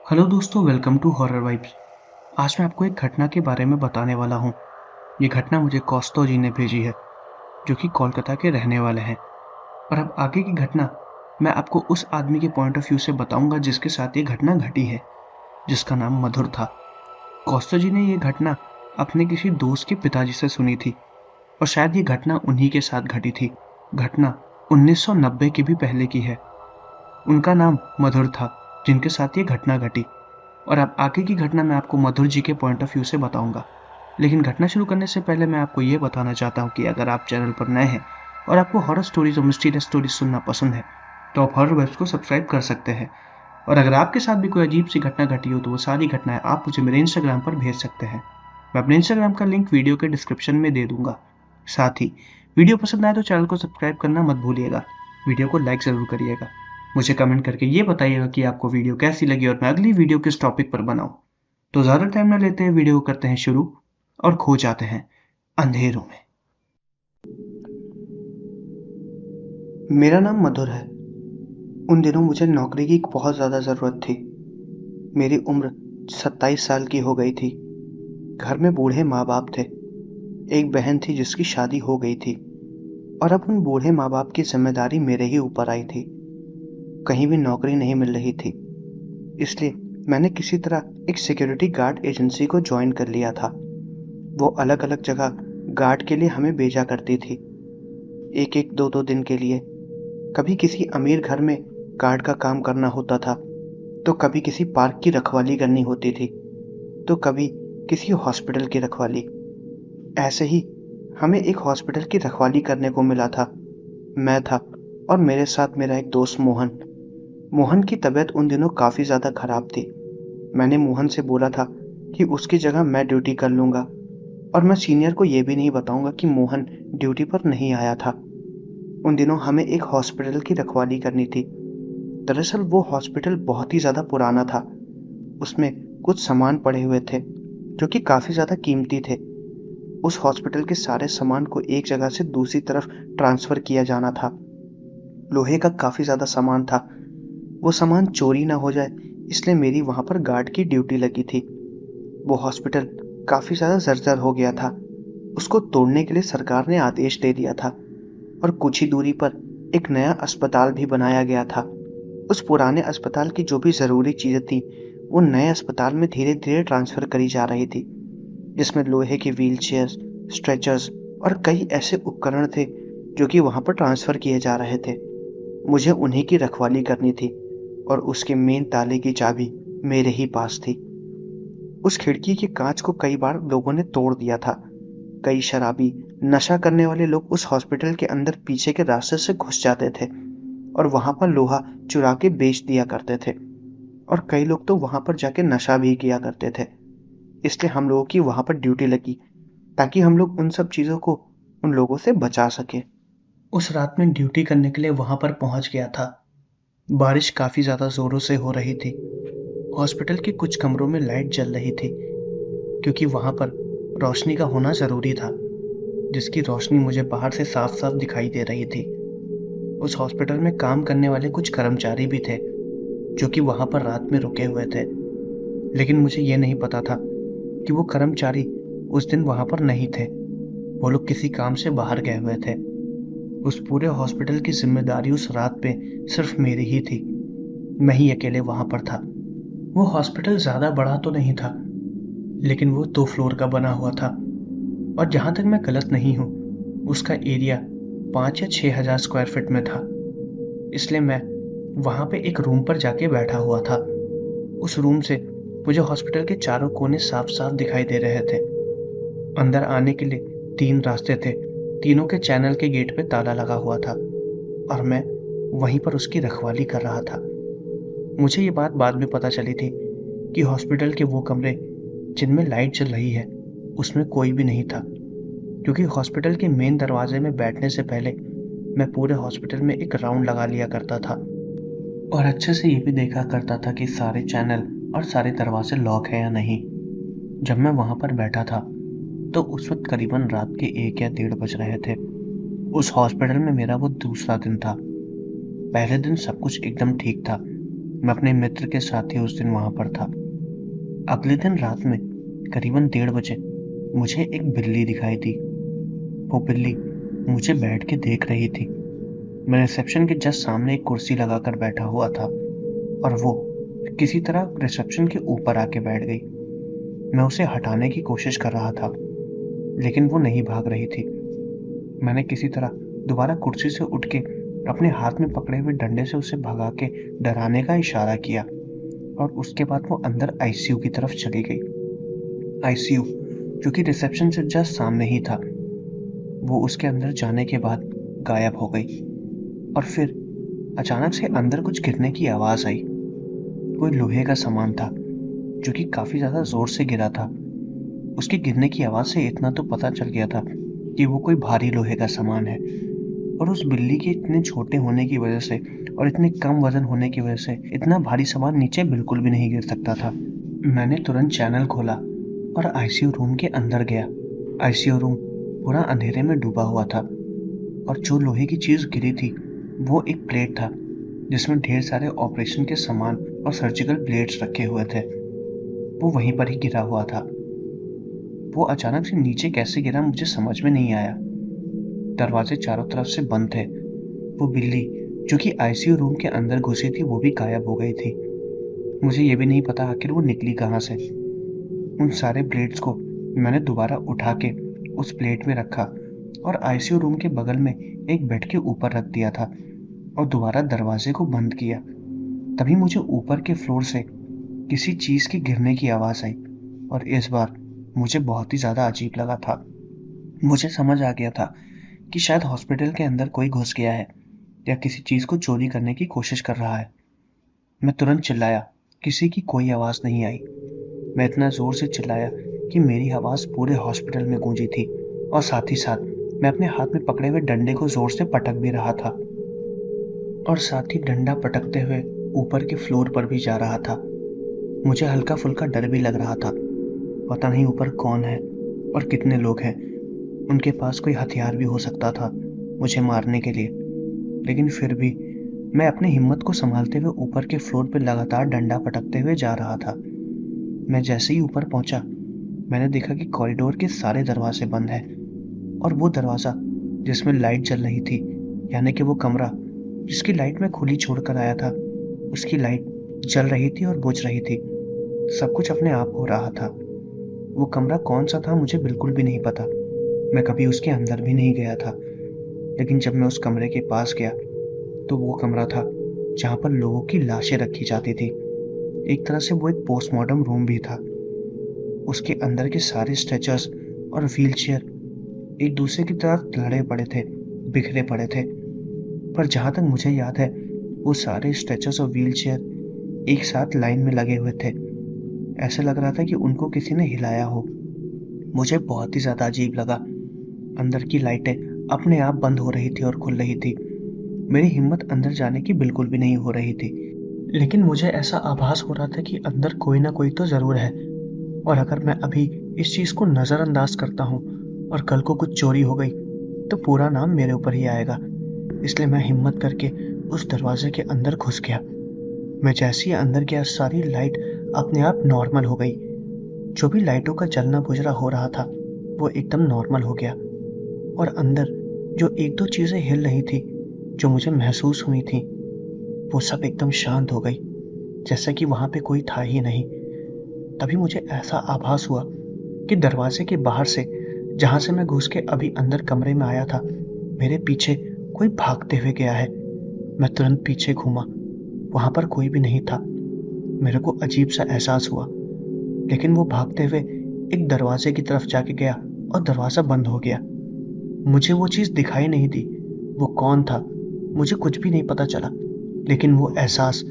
Hello दोस्तों, welcome to horror vibes. आज मैं आपको एक घटना के बारे में बताने वाला हूँ। ये घटना मुझे कौस्तव जी ने भेजी है, जो कि कोलकाता के रहने वाले हैं। और अब आगे की घटना मैं आपको उस आदमी के पॉइंट ऑफ व्यू से बताऊंगा जिसके साथ ये घटना घटी है, जिसका नाम मधुर था। कौस्तव जी ने ये घटना अपने किसी दोस्त के पिताजी से सुनी थी, और शायद ये घटना उन्हीं के साथ घटी थी। घटना 1990 के भी पहले की है। उनका नाम मधुर था, जिनके साथ ये घटना घटी। और अब आगे की घटना मैं आपको मधुर जी के पॉइंट ऑफ व्यू से बताऊंगा। लेकिन घटना शुरू करने से पहले मैं आपको ये बताना चाहता हूँ कि अगर आप चैनल पर नए हैं और आपको हॉरर स्टोरीज और मिस्टीरियस स्टोरीज सुनना पसंद है, तो आप हॉरर वेब्स को सब्सक्राइब कर सकते हैं। और अगर आपके साथ भी कोई अजीब सी घटना घटी हो, तो वो सारी घटनाएं आप मुझे मेरे इंस्टाग्राम पर भेज सकते हैं। मैं अपने इंस्टाग्राम का लिंक वीडियो के डिस्क्रिप्शन में दे दूंगा। साथ ही वीडियो पसंद आए तो चैनल को सब्सक्राइब करना मत भूलिएगा। वीडियो को लाइक ज़रूर करिएगा। मुझे कमेंट करके ये बताइएगा कि आपको वीडियो कैसी लगी और मैं अगली वीडियो किस टॉपिक पर बनाऊं। तो ज़्यादा टाइम ना लेते हैं, वीडियो को करते हैं शुरू और खो जाते हैं अंधेरों में। मेरा नाम मधुर है। उन दिनों मुझे नौकरी की बहुत ज़्यादा ज़रूरत थी। मेरी उम्र 27 साल की हो गई थी। घर में बूढ़े माँ बाप थे। एक बहन थी जिसकी शादी हो गई थी, और अब उन बूढ़े माँ बाप की जिम्मेदारी मेरे ही ऊपर आई थी। कहीं भी नौकरी नहीं मिल रही थी, इसलिए मैंने किसी तरह एक सिक्योरिटी गार्ड एजेंसी को ज्वाइन कर लिया था। वो अलग अलग जगह गार्ड के लिए हमें भेजा करती थी, एक एक दो दो दिन के लिए। कभी किसी अमीर घर में गार्ड का काम करना होता था, तो कभी किसी पार्क की रखवाली करनी होती थी, तो कभी किसी हॉस्पिटल की रखवाली। ऐसे ही हमें एक हॉस्पिटल की रखवाली करने को मिला था। मैं था और मेरे साथ मेरा एक दोस्त मोहन। मोहन की तबीयत उन दिनों काफ़ी ज़्यादा खराब थी। मैंने मोहन से बोला था कि उसकी जगह मैं ड्यूटी कर लूँगा, और मैं सीनियर को ये भी नहीं बताऊँगा कि मोहन ड्यूटी पर नहीं आया था। उन दिनों हमें एक हॉस्पिटल की रखवाली करनी थी। दरअसल वो हॉस्पिटल बहुत ही ज़्यादा पुराना था। उसमें कुछ सामान पड़े हुए थे जो कि काफ़ी ज़्यादा कीमती थे। उस हॉस्पिटल के सारे सामान को एक जगह से दूसरी तरफ ट्रांसफ़र किया जाना था। लोहे का काफ़ी ज़्यादा सामान था। वो सामान चोरी ना हो जाए, इसलिए मेरी वहाँ पर गार्ड की ड्यूटी लगी थी। वो हॉस्पिटल काफ़ी ज़्यादा जर्जर हो गया था। उसको तोड़ने के लिए सरकार ने आदेश दे दिया था, और कुछ ही दूरी पर एक नया अस्पताल भी बनाया गया था। उस पुराने अस्पताल की जो भी ज़रूरी चीज़ें थी, वो नए अस्पताल में धीरे धीरे ट्रांसफ़र करी जा रही थी, जिसमें लोहे के व्हीलचेयर्स, स्ट्रेचर्स और कई ऐसे उपकरण थे जो कि वहाँ पर ट्रांसफ़र किए जा रहे थे। मुझे उन्हीं की रखवाली करनी थी, और उसके मेन ताले की चाबी मेरे ही पास थी। उस खिड़की के कांच को कई बार लोगों ने तोड़ दिया था। कई शराबी, नशा करने वाले लोग उस हॉस्पिटल के अंदर पीछे के रास्ते से घुस जाते थे और वहां पर लोहा चुरा के बेच दिया करते थे। और कई लोग तो वहां पर जाके नशा भी किया करते थे। इसलिए हम लोगों की वहां पर ड्यूटी लगी, ताकि हम लोग उन सब चीज़ों को उन लोगों से बचा सके। उस रात में ड्यूटी करने के लिए वहां पर पहुंच गया था। बारिश काफ़ी ज़्यादा ज़ोरों से हो रही थी। हॉस्पिटल के कुछ कमरों में लाइट जल रही थी, क्योंकि वहां पर रोशनी का होना ज़रूरी था, जिसकी रोशनी मुझे बाहर से साफ साफ दिखाई दे रही थी। उस हॉस्पिटल में काम करने वाले कुछ कर्मचारी भी थे, जो कि वहां पर रात में रुके हुए थे। लेकिन मुझे ये नहीं पता था कि वो कर्मचारी उस दिन वहां पर नहीं थे। वो लोग किसी काम से बाहर गए हुए थे। उस पूरे हॉस्पिटल की जिम्मेदारी उस रात पे सिर्फ मेरी ही थी। मैं ही अकेले वहां पर था। वो हॉस्पिटल ज़्यादा बड़ा तो नहीं था, लेकिन वो 2 फ्लोर का बना हुआ था, और जहाँ तक मैं गलत नहीं हूँ, उसका एरिया 5 या 6 हज़ार स्क्वायर फीट में था। इसलिए मैं वहाँ पे एक रूम पर जाके बैठा हुआ था। उस रूम से मुझे हॉस्पिटल के चारों कोने साफ साफ दिखाई दे रहे थे। अंदर आने के लिए 3 रास्ते थे। तीनों के चैनल के गेट पे ताला लगा हुआ था, और मैं वहीं पर उसकी रखवाली कर रहा था। मुझे ये बात बाद में पता चली थी कि हॉस्पिटल के वो कमरे जिनमें लाइट जल रही है, उसमें कोई भी नहीं था, क्योंकि हॉस्पिटल के मेन दरवाजे में बैठने से पहले मैं पूरे हॉस्पिटल में एक राउंड लगा लिया करता था, और अच्छे से ये भी देखा करता था कि सारे चैनल और सारे दरवाजे लॉक है या नहीं। जब मैं वहां पर बैठा था, तो उस वक्त करीबन रात के 1 या 1:30 बज रहे थे। उस हॉस्पिटल में मेरा वो दूसरा दिन था। पहले दिन सब कुछ एकदम ठीक था। मैं अपने मित्र के साथ ही उस दिन वहां पर था। अगले दिन रात में करीबन 1:30 बजे मुझे एक बिल्ली दिखाई दी। वो बिल्ली मुझे बैठ के देख रही थी। मैं रिसेप्शन के जस्ट सामने एक कुर्सी लगाकर बैठा हुआ था और वो किसी तरह रिसेप्शन के ऊपर आके बैठ गई। मैं उसे हटाने की कोशिश कर रहा था, लेकिन वो नहीं भाग रही थी। मैंने किसी तरह दोबारा कुर्सी से उठ के अपने हाथ में पकड़े हुए डंडे से उसे भगा के डराने का इशारा किया और उसके बाद वो अंदर आईसीयू की तरफ चली गई। आईसीयू जो कि रिसेप्शन से जस्ट सामने ही था। वो उसके अंदर जाने के बाद गायब हो गई और फिर अचानक से अंदर कुछ गिरने की आवाज आई। कोई लोहे का सामान था जो कि काफी ज्यादा जोर से गिरा था। उसके गिरने की आवाज से इतना तो पता चल गया था कि वो कोई भारी लोहे का सामान है और उस बिल्ली के इतने छोटे होने की वजह से और इतने कम वजन होने की वजह से इतना भारी सामान नीचे बिल्कुल भी नहीं गिर सकता था। मैंने तुरंत चैनल खोला और आईसीयू रूम के अंदर गया। आईसीयू रूम पूरा अंधेरे में डूबा हुआ था और जो लोहे की चीज गिरी थी वो एक प्लेट था जिसमें ढेर सारे ऑपरेशन के सामान और सर्जिकल ब्लेड्स रखे हुए थे। वो वहीं पर ही गिरा हुआ था। वो अचानक से नीचे कैसे गिरा मुझे समझ में नहीं आया। दरवाजे चारों तरफ से बंद थे। वो बिल्ली जो कि आईसीयू रूम के अंदर घुसी थी वो भी गायब हो गई थी। मुझे ये भी नहीं पता आखिर वो निकली कहाँ से। उन सारे ब्लेड्स को मैंने दोबारा उठा के उस प्लेट में रखा और आईसीयू रूम के बगल में एक बेड के ऊपर रख दिया था और दोबारा दरवाजे को बंद किया। तभी मुझे ऊपर के फ्लोर से किसी चीज के गिरने की आवाज आई और इस बार मुझे बहुत ही ज्यादा अजीब लगा था। मुझे समझ आ गया था कि शायद हॉस्पिटल के अंदर कोई घुस गया है या किसी चीज को चोरी करने की कोशिश कर रहा है। मैं तुरंत चिल्लाया, किसी की कोई आवाज नहीं आई। मैं इतना जोर से चिल्लाया कि मेरी आवाज पूरे हॉस्पिटल में गूंजी थी और साथ ही साथ मैं अपने हाथ में पकड़े हुए डंडे को जोर से पटक भी रहा था और साथ ही डंडा पटकते हुए ऊपर के फ्लोर पर भी जा रहा था। मुझे हल्का फुल्का डर भी लग रहा था। पता नहीं ऊपर कौन है और कितने लोग हैं। उनके पास कोई हथियार भी हो सकता था मुझे मारने के लिए, लेकिन फिर भी मैं अपनी हिम्मत को संभालते हुए ऊपर के फ्लोर पर लगातार डंडा पटकते हुए जा रहा था। मैं जैसे ही ऊपर पहुंचा मैंने देखा कि कॉरिडोर के सारे दरवाजे बंद हैं और वो दरवाजा जिसमें लाइट जल रही थी, यानी कि वो कमरा जिसकी लाइट मैं खुली छोड़कर आया था, उसकी लाइट जल रही थी और बुझ रही थी। सब कुछ अपने आप हो रहा था। वो कमरा कौन सा था मुझे बिल्कुल भी नहीं पता। मैं कभी उसके अंदर भी नहीं गया था, लेकिन जब मैं उस कमरे के पास गया तो वो कमरा था जहाँ पर लोगों की लाशें रखी जाती थी। एक तरह से वो एक पोस्टमार्टम रूम भी था। उसके अंदर के सारे स्ट्रेचर्स और व्हील चेयर एक दूसरे की तरफ लड़े पड़े थे, बिखरे पड़े थे। पर जहाँ तक मुझे याद है वो सारे स्ट्रेचर्स और व्हील चेयर एक साथ लाइन में लगे हुए थे। ऐसा लग रहा था कि उनको किसी ने हिलाया हो। मुझे बहुत ही ज्यादा अजीब लगा। अंदर की लाइटें अपने आप बंद हो रही थी और खुल रही थी। मेरी हिम्मत अंदर जाने की बिल्कुल भी नहीं हो रही थी, लेकिन मुझे ऐसा आभास हो रहा था कि अंदर कोई ना कोई तो जरूर है और अगर मैं अभी इस चीज को नजरअंदाज करता हूँ और कल को कुछ चोरी हो गई तो पूरा नाम मेरे ऊपर ही आएगा। इसलिए मैं हिम्मत करके उस दरवाजे के अंदर घुस गया। मैं जैसे ही अंदर गया सारी लाइट अपने आप नॉर्मल हो गई। जो भी लाइटों का जलना बुझना हो रहा था वो एकदम नॉर्मल हो गया और अंदर जो एक दो चीजें हिल रही थी जो मुझे महसूस हुई थी वो सब एकदम शांत हो गई, जैसा कि वहां पे कोई था ही नहीं। तभी मुझे ऐसा आभास हुआ कि दरवाजे के बाहर से जहां से मैं घुस के अभी अंदर कमरे में आया था मेरे पीछे कोई भागते हुए गया है। मैं तुरंत पीछे घूमा, वहां पर कोई भी नहीं था। मेरे को अजीब सा एहसास हुआ, लेकिन वो भागते हुए एक दरवाजे की तरफ जाके गया और दरवाजा बंद हो गया। मुझे वो चीज दिखाई नहीं दी। वो कौन था मुझे कुछ भी नहीं पता चला, लेकिन वो एहसास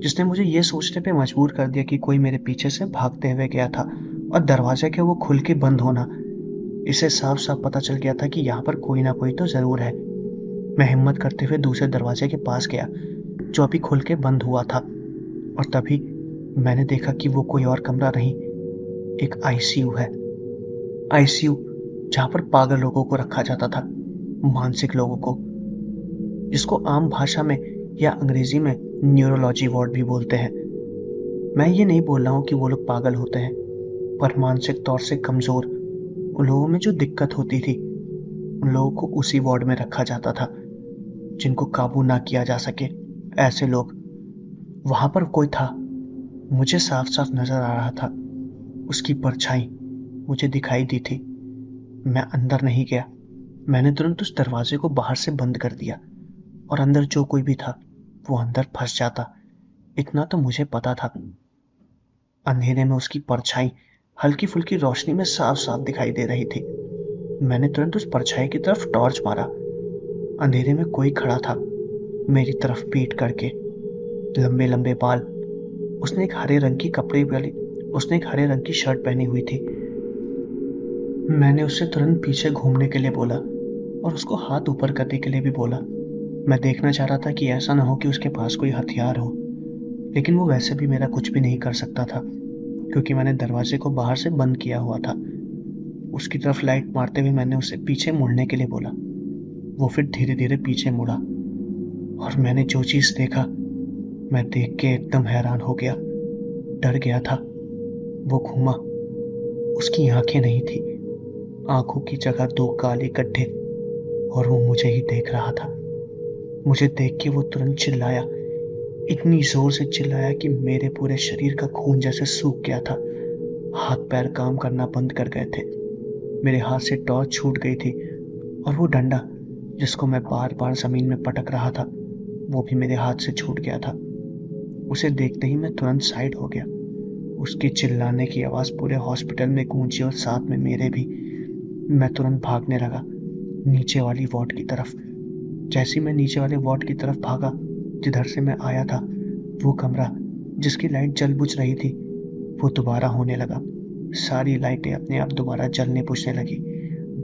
जिसने मुझे ये सोचने पे मजबूर कर दिया कि कोई मेरे पीछे से भागते हुए गया था और दरवाजे के वो खुल के बंद होना, इसे साफ साफ पता चल गया था कि यहाँ पर कोई ना कोई तो जरूर है। मैं हिम्मत करते हुए दूसरे दरवाजे के पास गया जो अभी खुल के बंद हुआ था और तभी मैंने देखा कि वो कोई और कमरा नहीं, एक आईसीयू है। आईसीयू जहाँ पर पागल लोगों को रखा जाता था, मानसिक लोगों को, जिसको आम भाषा में या अंग्रेजी में न्यूरोलॉजी वार्ड भी बोलते हैं। मैं ये नहीं बोल रहा हूँ कि वो लोग पागल होते हैं, पर मानसिक तौर से कमज़ोर उन लोगों में जो दिक्कत होती थी, उन लोगों को उसी वार्ड में रखा जाता था, जिनको काबू ना किया जा सके। ऐसे लोग, वहाँ पर कोई था, मुझे साफ साफ नज़र आ रहा था। उसकी परछाई मुझे दिखाई दी थी। मैं अंदर नहीं गया। मैंने तुरंत उस दरवाजे को बाहर से बंद कर दिया और अंदर जो कोई भी था वो अंदर फंस जाता। इतना तो मुझे पता था। अंधेरे में उसकी परछाई हल्की फुल्की रोशनी में साफ साफ दिखाई दे रही थी। मैंने तुरंत उस परछाई की तरफ टॉर्च मारा। अंधेरे में कोई खड़ा था, मेरी तरफ पीठ करके, लंबे लंबे बाल। उसने एक हरे रंग की कपड़े वाली उसने एक हरे रंग की शर्ट पहनी हुई थी। मैंने उससे तुरंत पीछे घूमने के लिए बोला और उसको हाथ ऊपर करने के लिए भी बोला। मैं देखना चाह रहा था कि ऐसा ना हो कि उसके पास कोई हथियार हो, लेकिन वो वैसे भी मेरा कुछ भी नहीं कर सकता था, क्योंकि मैंने दरवाजे को बाहर से बंद किया हुआ था। उसकी तरफ लाइट मारते हुए मैंने उसे पीछे मुड़ने के लिए बोला। वो फिर धीरे धीरे पीछे मुड़ा और मैंने जो चीज देखा, मैं देख के एकदम हैरान हो गया, डर गया था। वो घूमा। उसकी आंखें नहीं थी। आंखों की जगह दो काले गड्ढे, और वो मुझे ही देख रहा था। मुझे देख के वो तुरंत चिल्लाया। इतनी जोर से चिल्लाया कि मेरे पूरे शरीर का खून जैसे सूख गया था। हाथ पैर काम करना बंद कर गए थे। मेरे हाथ से टॉर्च छूट गई थी और वो डंडा जिसको मैं बार बार जमीन में पटक रहा था, वो भी मेरे हाथ से छूट गया था। उसे देखते ही मैं तुरंत साइड हो गया। उसके चिल्लाने की आवाज पूरे हॉस्पिटल में गूंजी और साथ में मेरे भी। मैं तुरंत भागने लगा नीचे वाली वार्ड की तरफ। जैसे ही मैं नीचे वाले वार्ड की तरफ भागा, जिधर से मैं आया था, वो कमरा जिसकी लाइट जल बुझ रही थी, वो दोबारा होने लगा। सारी लाइटें अपने आप दोबारा जलने बुझने लगी।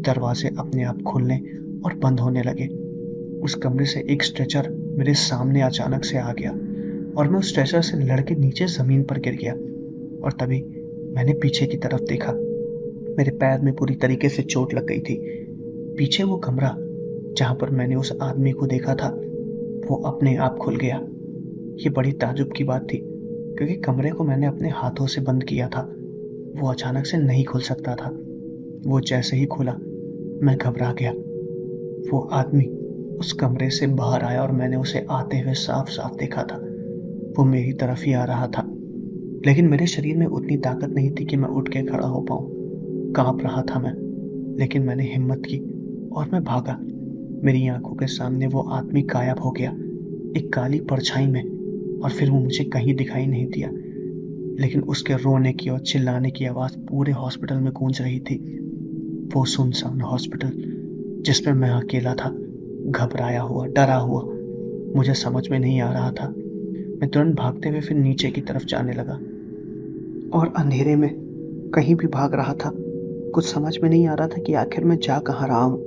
दरवाजे अपने आप खुलने और बंद होने लगे। उस कमरे से एक स्ट्रेचर मेरे सामने अचानक से आ गया और मैं उस स्ट्रेचर से लड़के नीचे जमीन पर गिर गया। और तभी मैंने पीछे की तरफ देखा। मेरे पैर में पूरी तरीके से चोट लग गई थी। पीछे वो कमरा जहां पर मैंने उस आदमी को देखा था, वो अपने आप खुल गया। ये बड़ी ताज्जुब की बात थी, क्योंकि कमरे को मैंने अपने हाथों से बंद किया था। वो अचानक से नहीं खुल सकता था। वो जैसे ही खुला, मैं घबरा गया। वो आदमी उस कमरे से बाहर आया और मैंने उसे आते हुए साफ साफ देखा था। वो मेरी तरफ ही आ रहा था, लेकिन मेरे शरीर में उतनी ताकत नहीं थी कि मैं उठ के खड़ा हो पाऊं। कांप रहा था मैं, लेकिन मैंने हिम्मत की और मैं भागा। मेरी आंखों के सामने वो आदमी गायब हो गया, एक काली परछाई में, और फिर वो मुझे कहीं दिखाई नहीं दिया। लेकिन उसके रोने की और चिल्लाने की आवाज पूरे हॉस्पिटल में गूंज रही थी। वो सुनसान हॉस्पिटल जिसमें मैं अकेला था, घबराया हुआ, डरा हुआ। मुझे समझ में नहीं आ रहा था। मैं तुरंत भागते हुए फिर नीचे की तरफ जाने लगा और अंधेरे में कहीं भी भाग रहा था। कुछ समझ में नहीं आ रहा था कि आखिर मैं जा कहाँ रहा हूँ।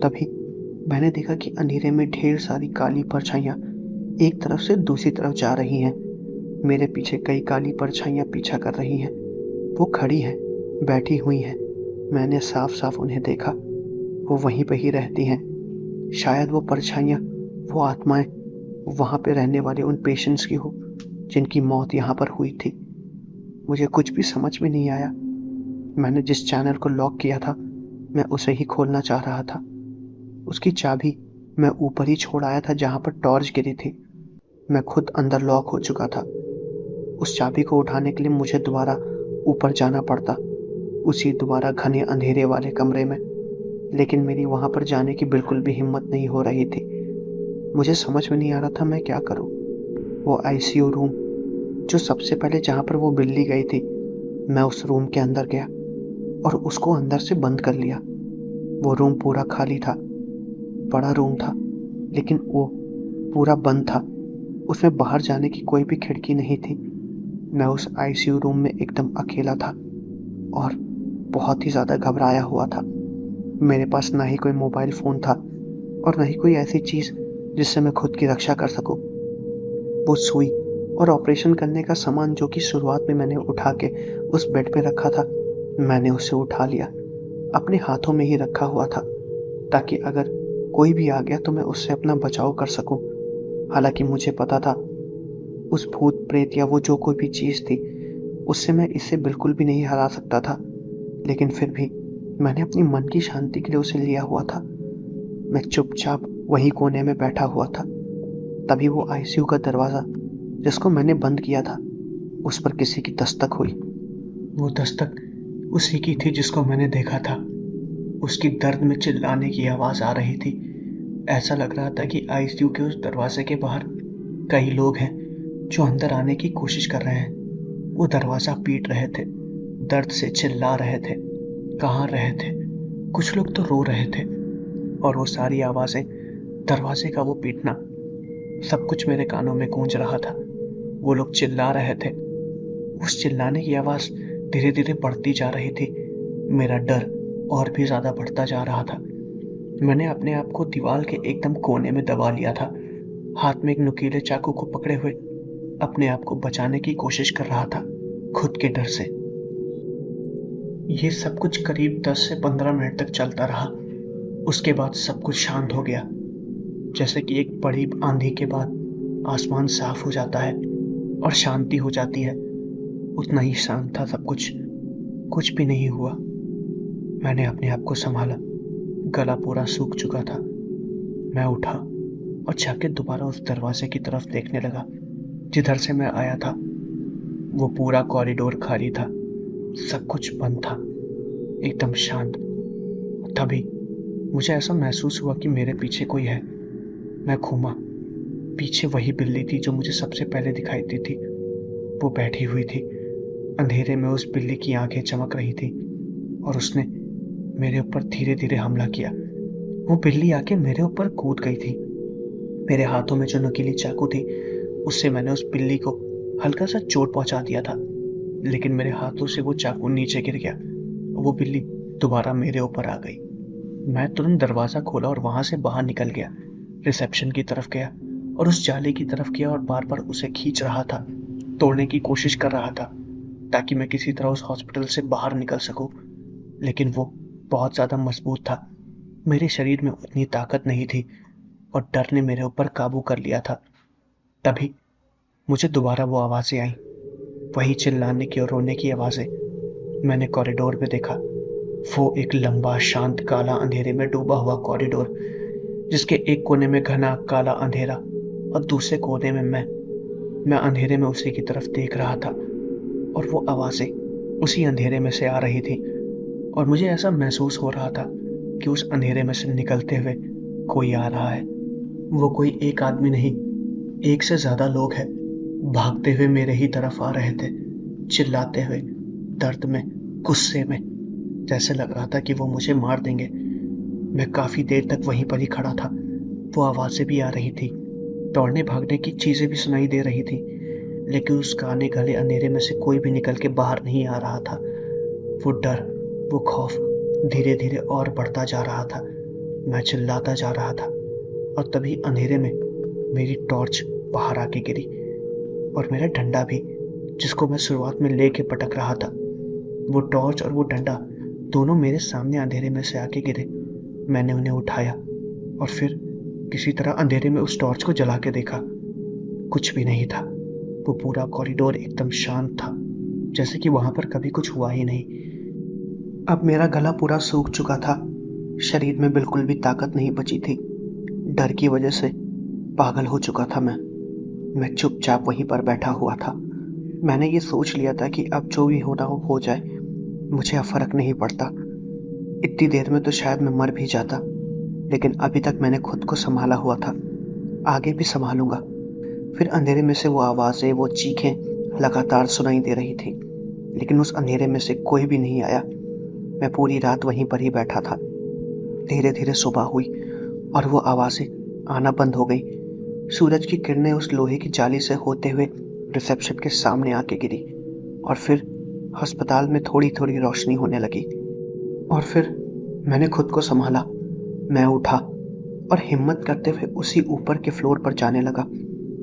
तभी मैंने देखा कि अंधेरे में ढेर सारी काली परछाइयाँ एक तरफ से दूसरी तरफ जा रही हैं। मेरे पीछे कई काली परछाइयाँ पीछा कर रही हैं। वो खड़ी हैं, बैठी हुई हैं। मैंने साफ साफ उन्हें देखा। वो वहीं पे ही रहती हैं। शायद वो परछाइयाँ, वो आत्माएं वहाँ पे रहने वाले उन पेशेंट्स की हो जिनकी मौत यहाँ पर हुई थी। मुझे कुछ भी समझ में नहीं आया। मैंने जिस चैनल को लॉक किया था, मैं उसे ही खोलना चाह रहा था। उसकी चाबी मैं ऊपर ही छोड़ आया था जहाँ पर टॉर्च गिरी थी। मैं खुद अंदर लॉक हो चुका था। उस चाबी को उठाने के लिए मुझे दोबारा ऊपर जाना पड़ता, उसी दोबारा घने अंधेरे वाले कमरे में। लेकिन मेरी वहां पर जाने की बिल्कुल भी हिम्मत नहीं हो रही थी। मुझे समझ में नहीं आ रहा था मैं क्या करूं। वो आईसीयू रूम, जो सबसे पहले जहां पर वो बिल्ली गई थी, मैं उस रूम के अंदर गया और उसको अंदर से बंद कर लिया। वो रूम पूरा खाली था। बड़ा रूम था, लेकिन वो पूरा बंद था। उसमें बाहर जाने की कोई भी खिड़की नहीं थी। मैं उस आईसीयू रूम में एकदम अकेला था और बहुत ही ज़्यादा घबराया हुआ था। मेरे पास ना ही कोई मोबाइल फ़ोन था और ना ही कोई ऐसी चीज़ जिससे मैं खुद की रक्षा कर सकूं। वो सुई और ऑपरेशन करने का सामान जो कि शुरुआत में मैंने उठा के उस बेड पे रखा था, मैंने उसे उठा लिया। अपने हाथों में ही रखा हुआ था, ताकि अगर कोई भी आ गया तो मैं उससे अपना बचाव कर सकूं। हालांकि मुझे पता था उस भूत प्रेत या वो जो कोई भी चीज़ थी, उससे मैं इसे बिल्कुल भी नहीं हरा सकता था। लेकिन फिर भी मैंने अपनी मन की शांति के लिए उसे लिया हुआ था। मैं चुपचाप वहीं कोने में बैठा हुआ था। तभी वो आईसीयू का दरवाज़ा, जिसको मैंने बंद किया था, उस पर किसी की दस्तक हुई। वो दस्तक उसी की थी जिसको मैंने देखा था। उसकी दर्द में चिल्लाने की आवाज़ आ रही थी। ऐसा लग रहा था कि आईसीयू के उस दरवाजे के बाहर कई लोग हैं जो अंदर आने की कोशिश कर रहे हैं। वो दरवाज़ा पीट रहे थे, दर्द से चिल्ला रहे थे, कहाँ रहे थे। कुछ लोग तो रो रहे थे, और वो सारी आवाज़ें, दरवाजे का वो पीटना, सब कुछ मेरे कानों में गूंज रहा था। वो लोग चिल्ला रहे थे। उस चिल्लाने की आवाज़ धीरे धीरे बढ़ती जा रही थी। मेरा डर और भी ज़्यादा बढ़ता जा रहा था। मैंने अपने आप को दीवार के एकदम कोने में दबा लिया था, हाथ में एक नुकीले चाकू को पकड़े हुए अपने आप को बचाने की कोशिश कर रहा था, खुद के डर से। ये सब कुछ करीब 10 से 15 मिनट तक चलता रहा। उसके बाद सब कुछ शांत हो गया, जैसे कि एक बड़ी आंधी के बाद आसमान साफ हो जाता है और शांति हो जाती है। उतना ही शांत था सब कुछ भी नहीं हुआ। मैंने अपने आप को संभाला, गला पूरा सूख चुका था। मैं उठा और जाके दोबारा उस दरवाजे की तरफ देखने लगा जिधर से मैं आया था। वो पूरा कॉरिडोर खाली था, सब कुछ बंद था, एकदम शांत। तभी मुझे ऐसा महसूस हुआ कि मेरे पीछे कोई है। मैं घूमा, पीछे वही बिल्ली थी जो मुझे सबसे पहले दिखाई दी थी। वो बैठी हुई थी। अंधेरे में उस बिल्ली की आंखें चमक रही थी और उसने मेरे ऊपर धीरे धीरे हमला किया। वो बिल्ली आके मेरे ऊपर कूद गई थी। मेरे हाथों में जो नुकीली चाकू थी, उससे मैंने उस बिल्ली को हल्का सा चोट पहुंचा दिया था, लेकिन मेरे हाथों से वो चाकू नीचे गिर गया। वो बिल्ली दोबारा मेरे ऊपर आ गई। मैं तुरंत दरवाज़ा खोला और वहां से बाहर निकल गया, रिसेप्शन की तरफ गया और उस जाले की तरफ गया और बार बार उसे खींच रहा था, तोड़ने की कोशिश कर रहा था ताकि मैं किसी तरह उस हॉस्पिटल से बाहर निकल सकूं। लेकिन वो बहुत ज़्यादा मजबूत था। मेरे शरीर में उतनी ताकत नहीं थी और डर ने मेरे ऊपर काबू कर लिया था। तभी मुझे दोबारा वो आवाज़ें आईं, वही चिल्लाने की और रोने की आवाज़ें। मैंने कॉरिडोर में देखा। वो एक लंबा शांत काला अंधेरे में डूबा हुआ कॉरिडोर, जिसके एक कोने में घना काला अंधेरा और दूसरे कोने में मैं अंधेरे में उसी की तरफ देख रहा था और वो आवाज़ें उसी अंधेरे में से आ रही थी। और मुझे ऐसा महसूस हो रहा था कि उस अंधेरे में से निकलते हुए कोई आ रहा है। वो कोई एक आदमी नहीं, एक से ज्यादा लोग हैं, भागते हुए मेरे ही तरफ आ रहे थे, चिल्लाते हुए, दर्द में, गुस्से में। जैसे लग रहा था कि वो मुझे मार देंगे। मैं काफी देर तक वहीं पर ही खड़ा था। वो आवाजें भी आ रही थी, दौड़ने भागने की चीजें भी सुनाई दे रही थी, लेकिन उस घने गले अंधेरे में से कोई भी निकल के बाहर नहीं आ रहा था। वो डर, वो खौफ धीरे धीरे और बढ़ता जा रहा था। मैं चिल्लाता जा रहा था और तभी अंधेरे में मेरी टॉर्च बाहर आके गिरी और मेरा डंडा भी, जिसको मैं शुरुआत में लेके पटक रहा था। वो टॉर्च और वो डंडा दोनों मेरे सामने अंधेरे में से आके गिरे। मैंने उन्हें उठाया और फिर किसी तरह अंधेरे में उस टॉर्च को जला के देखा। कुछ भी नहीं था। वो पूरा कॉरिडोर एकदम शांत था, जैसे कि वहां पर कभी कुछ हुआ ही नहीं। अब मेरा गला पूरा सूख चुका था, शरीर में बिल्कुल भी ताकत नहीं बची थी। डर की वजह से पागल हो चुका था मैं चुपचाप वहीं पर बैठा हुआ था। मैंने ये सोच लिया था कि अब जो भी होना हो जाए, मुझे अब फर्क नहीं पड़ता। इतनी देर में तो शायद मैं मर भी जाता, लेकिन अभी तक मैंने खुद को संभाला हुआ था, आगे भी संभालूंगा। फिर अंधेरे में से वो आवाज़ें, वो चीखें लगातार सुनाई दे रही थी, लेकिन उस अंधेरे में से कोई भी नहीं आया। मैं पूरी रात वहीं पर ही बैठा था। धीरे धीरे सुबह हुई और वो आवाज़ें आना बंद हो गई। सूरज की किरणें उस लोहे की जाली से होते हुए रिसेप्शन के सामने आके गिरी और फिर अस्पताल में थोड़ी थोड़ी रोशनी होने लगी। और फिर मैंने खुद को संभाला। मैं उठा और हिम्मत करते हुए उसी ऊपर के फ्लोर पर जाने लगा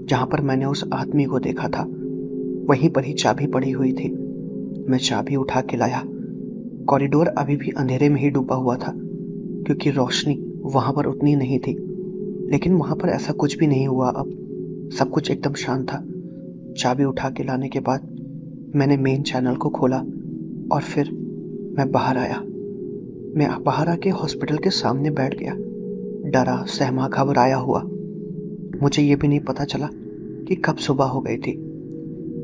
जहां पर मैंने उस आदमी को देखा था। वहीं पर ही चाबी पड़ी हुई थी। मैं चाबी उठा के लाया। कॉरिडोर अभी भी अंधेरे में ही डूबा हुआ था, क्योंकि रोशनी वहां पर उतनी नहीं थी, लेकिन वहां पर ऐसा कुछ भी नहीं हुआ। अब सब कुछ एकदम शांत था। चाबी उठा के लाने के बाद मैंने मेन चैनल को खोला और फिर मैं बाहर आया। मैं बाहर आके हॉस्पिटल के सामने बैठ गया, डरा सहमा घबराया हुआ। मुझे ये भी नहीं पता चला कि कब सुबह हो गई थी।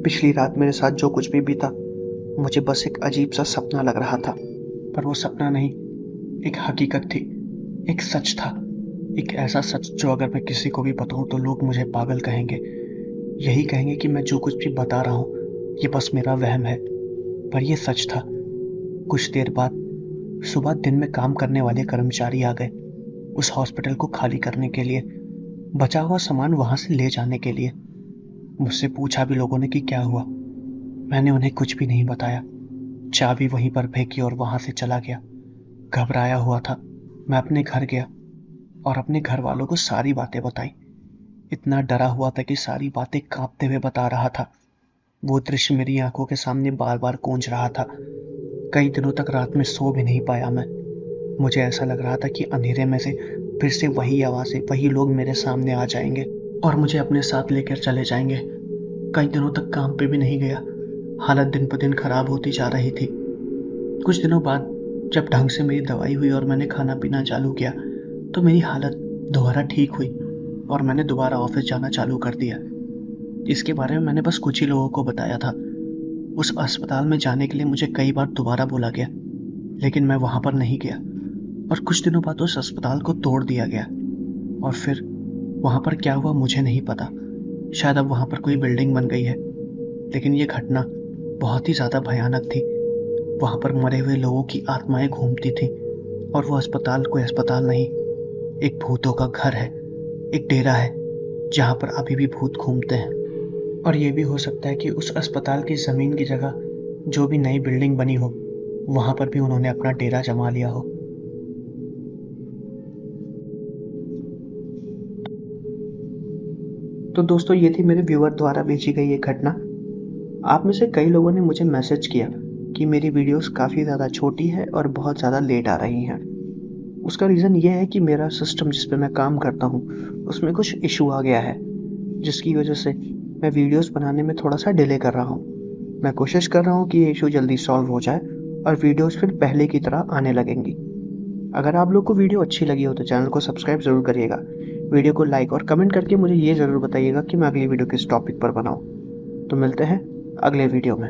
पिछली रात मेरे साथ जो कुछ भी बीता, मुझे बस एक अजीब सा सपना लग रहा था। पर वो सपना नहीं, एक हकीकत थी, एक सच था। एक ऐसा सच जो अगर मैं किसी को भी बताऊं तो लोग मुझे पागल कहेंगे। यही कहेंगे कि मैं जो कुछ भी बता रहा हूं ये बस मेरा वहम है, पर यह सच था। कुछ देर बाद सुबह दिन में काम करने वाले कर्मचारी आ गए उस हॉस्पिटल को खाली करने के लिए, बचा हुआ सामान वहां से ले जाने के लिए। मुझसे पूछा भी लोगों ने कि क्या हुआ। मैंने उन्हें कुछ भी नहीं बताया, चाबी वहीं पर फेंकी और वहां से चला गया। घबराया हुआ था। मैं अपने घर गया और अपने घर वालों को सारी बातें बताई। इतना डरा हुआ था कि सारी बातें कांपते हुए बता रहा था। वो दृश्य मेरी आंखों के सामने बार बार गूंज रहा था। कई दिनों तक रात में सो भी नहीं पाया मैं। मुझे ऐसा लग रहा था कि अंधेरे में से फिर से वही आवाजें, वही लोग मेरे सामने आ जाएंगे और मुझे अपने साथ लेकर चले जाएंगे। कई दिनों तक काम पे भी नहीं गया। हालत दिन पर दिन खराब होती जा रही थी। कुछ दिनों बाद जब ढंग से मेरी दवाई हुई और मैंने खाना पीना चालू किया तो मेरी हालत दोबारा ठीक हुई और मैंने दोबारा ऑफिस जाना चालू कर दिया। इसके बारे में मैंने बस कुछ ही लोगों को बताया था। उस अस्पताल में जाने के लिए मुझे कई बार दोबारा बोला गया, लेकिन मैं वहां पर नहीं गया। और कुछ दिनों बाद उस अस्पताल को तोड़ दिया गया और फिर वहां पर क्या हुआ मुझे नहीं पता। शायद अब वहां पर कोई बिल्डिंग बन गई है, लेकिन ये घटना बहुत ही ज्यादा भयानक थी। वहां पर मरे हुए लोगों की आत्माएं घूमती थी और वो अस्पताल कोई अस्पताल नहीं, एक भूतों का घर है, एक डेरा है जहां पर अभी भी भूत घूमते हैं। और ये भी हो सकता है कि उस अस्पताल की जमीन की जगह जो भी नई बिल्डिंग बनी हो वहां पर भी उन्होंने अपना डेरा जमा लिया हो। तो दोस्तों, ये थी मेरे व्यूअर द्वारा भेजी गई एक घटना। आप में से कई लोगों ने मुझे मैसेज किया कि मेरी वीडियोस काफ़ी ज़्यादा छोटी है और बहुत ज़्यादा लेट आ रही हैं। उसका रीज़न ये है कि मेरा सिस्टम जिस पे मैं काम करता हूँ उसमें कुछ इशू आ गया है, जिसकी वजह से मैं वीडियोस बनाने में थोड़ा सा डिले कर रहा हूँ। मैं कोशिश कर रहा हूँ कि ये इशू जल्दी सॉल्व हो जाए और वीडियोस फिर पहले की तरह आने लगेंगी। अगर आप लोग को वीडियो अच्छी लगी हो तो चैनल को सब्सक्राइब ज़रूर करिएगा। वीडियो को लाइक और कमेंट करके मुझे ये ज़रूर बताइएगा कि मैं अगली वीडियो किस टॉपिक पर बनाऊँ। तो मिलते हैं अगले वीडियो में।